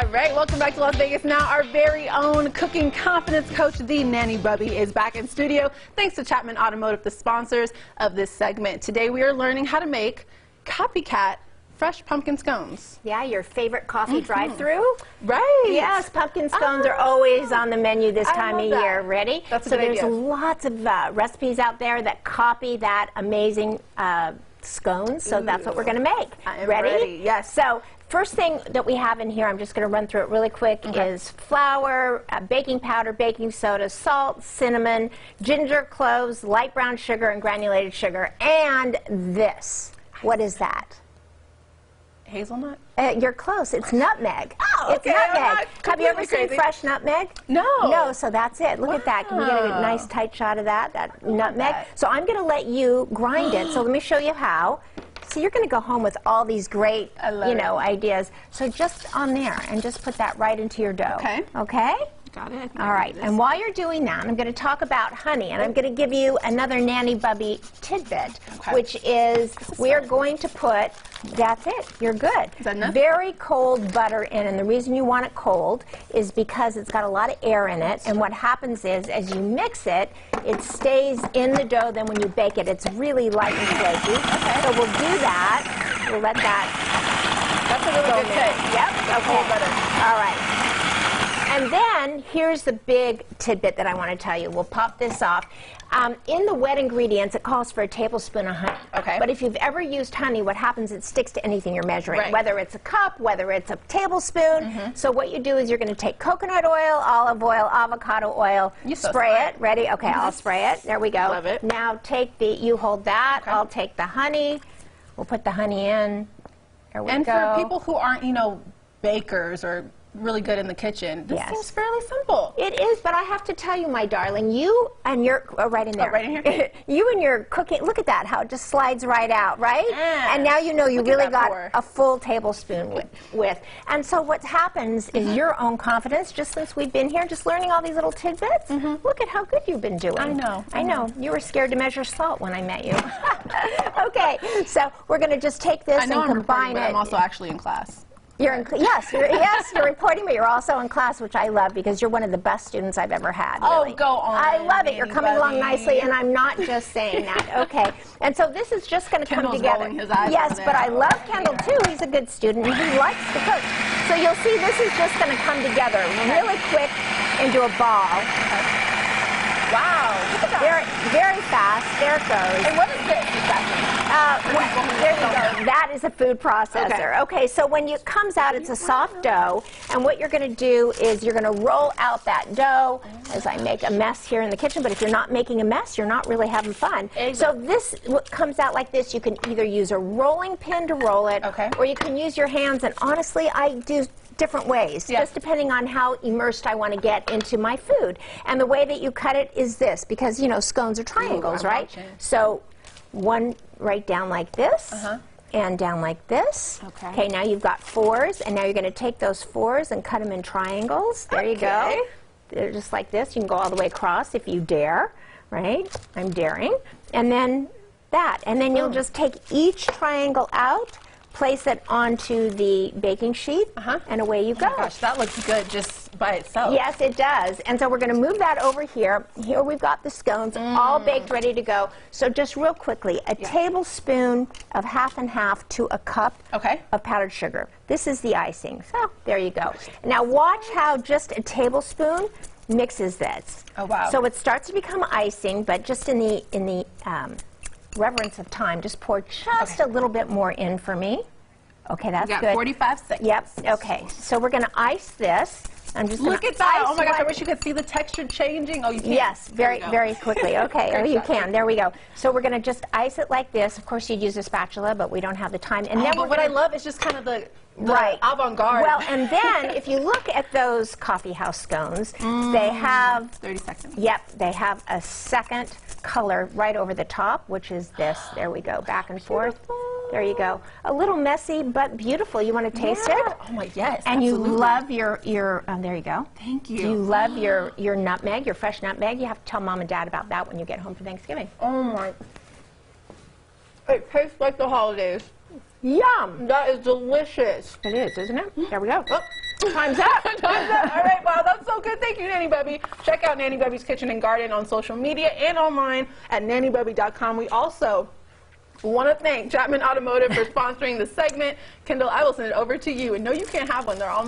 All right, welcome back to Las Vegas. Now, our very own cooking confidence coach, the Nanny Bubby, is back in studio. Thanks to Chapman Automotive, the sponsors of this segment. Today, we are learning how to make copycat fresh pumpkin scones. Yeah, your favorite coffee drive-through. Right. Yes, pumpkin scones are always on the menu this time of year. Ready? That's a so good there's idea. lots of recipes out there that copy that amazing scones. So that's what we're going to make. I am ready. Yes. So first thing that we have in here, I'm just going to run through it really quick, is flour, baking powder, baking soda, salt, cinnamon, ginger, cloves, light brown sugar, and granulated sugar, and this. What is that? Hazelnut? You're close. It's nutmeg. Oh, it's okay. nutmeg. Have you ever seen fresh nutmeg? No. No, so that's it. Look at that. Can we get a nice tight shot of that nutmeg? So I'm going to let you grind it. So let me show you how. So you're going to go home with all these great, ideas. So just on there, and just put that right into your dough. Okay. Okay? Got it. All right, and while you're doing that, I'm going to talk about honey, and I'm going to give you another Nanny Bubby tidbit, which is we are going to put, that's it, you're good. Is that enough? Very cold butter in, and the reason you want it cold is because it's got a lot of air in it, and what happens is, as you mix it, it stays in the dough, then when you bake it, it's really light and flaky. Okay. So we'll do that. We'll let that That's a really good tip. Yep, okay. Cold butter. All right. And then, here's the big tidbit that I want to tell you. We'll pop this off. In the wet ingredients, it calls for a tablespoon of honey. Okay. But if you've ever used honey, what happens, it sticks to anything you're measuring, Right. whether it's a cup, whether it's a tablespoon. So what you do is you're going to take coconut oil, olive oil, avocado oil, spray it. Ready? Okay, I'll spray it. There we go. Love it. Now take you hold that. Okay. I'll take the honey. We'll put the honey in. There we go. And for people who aren't, bakers or really good in the kitchen, this seems fairly simple. It is, but I have to tell you, my darling, you and your, right in there. Oh, right in here? You and your cooking, look at that, how it just slides right out, right? And now you know you really got a full tablespoon with. And so what happens is your own confidence, just since we've been here, just learning all these little tidbits, look at how good you've been doing. I know. I know. You were scared to measure salt when I met you. Okay, so we're going to just take this and combine it. I'm also actually in class. You're in, yes, you're reporting, but you're also in class, which I love because you're one of the best students I've ever had. Really. Oh, go on. I love it. You're coming along Bubby. nicely, and I'm not just saying that. Okay, and so this is just going to come together. Rolling his eyes yes, over but there. I love Kendall too. He's a good student, and he likes to cook. So you'll see this is just going to come together really quick into a ball. Wow. Look at that. Very, very fast. There it goes. And what is this exactly? There you go. That is a food processor. Okay, so when it comes out, it's a soft dough, and what you're going to do is you're going to roll out that dough as I make a mess here in the kitchen, but if you're not making a mess, you're not really having fun. So this comes out like this. You can either use a rolling pin to roll it, or you can use your hands, and honestly, I do different ways, just depending on how immersed I want to get into my food. And the way that you cut it is this, because, scones are triangles, right? So one right down like this, and down like this. Okay, now you've got fours, and now you're going to take those fours and cut them in triangles. There you go. They're just like this. You can go all the way across if you dare, right? I'm daring. And then that. And then you'll just take each triangle out, place it onto the baking sheet, and away you go. Oh my gosh, that looks good just by itself. Yes, it does. And so we're going to move that over here. Here we've got the scones all baked, ready to go. So just real quickly, a tablespoon of half and half to a cup of powdered sugar. This is the icing. So there you go. Now watch how just a tablespoon mixes this. Oh, wow. So it starts to become icing, but just in the reverence of time, just pour just a little bit more in for me. Okay, that's good. 45 seconds. Yep. Okay, so we're going to ice this. I'm just look at that! Oh my gosh! I wish you could see the texture changing. Oh, you can. Yes, very quickly. Okay. Oh, you can. There we go. So we're going to just ice it like this. Of course, you'd use a spatula, but we don't have the time. And then but what I love is just kind of the avant-garde. Well, and then if you look at those coffee house scones, they have 30 seconds. Yep, they have a second color right over the top, which is this. There we go, back and forth. There you go. A little messy, but beautiful. You want to taste it? Oh my, yes. And absolutely. you love your there you go. Thank you. You love your nutmeg, your fresh nutmeg. You have to tell Mom and Dad about that when you get home for Thanksgiving. Oh my. It tastes like the holidays. Yum! That is delicious. It is, isn't it? There we go. Oh, Time's up. Time's up. All right, wow, that's so good. Thank you, Nanny Bubby. Check out Nanny Bubby's Kitchen and Garden on social media and online at nannybubby.com. We also want to thank Chapman Automotive for sponsoring the segment. Kendall, I will send it over to you. And no, you can't have one. They're all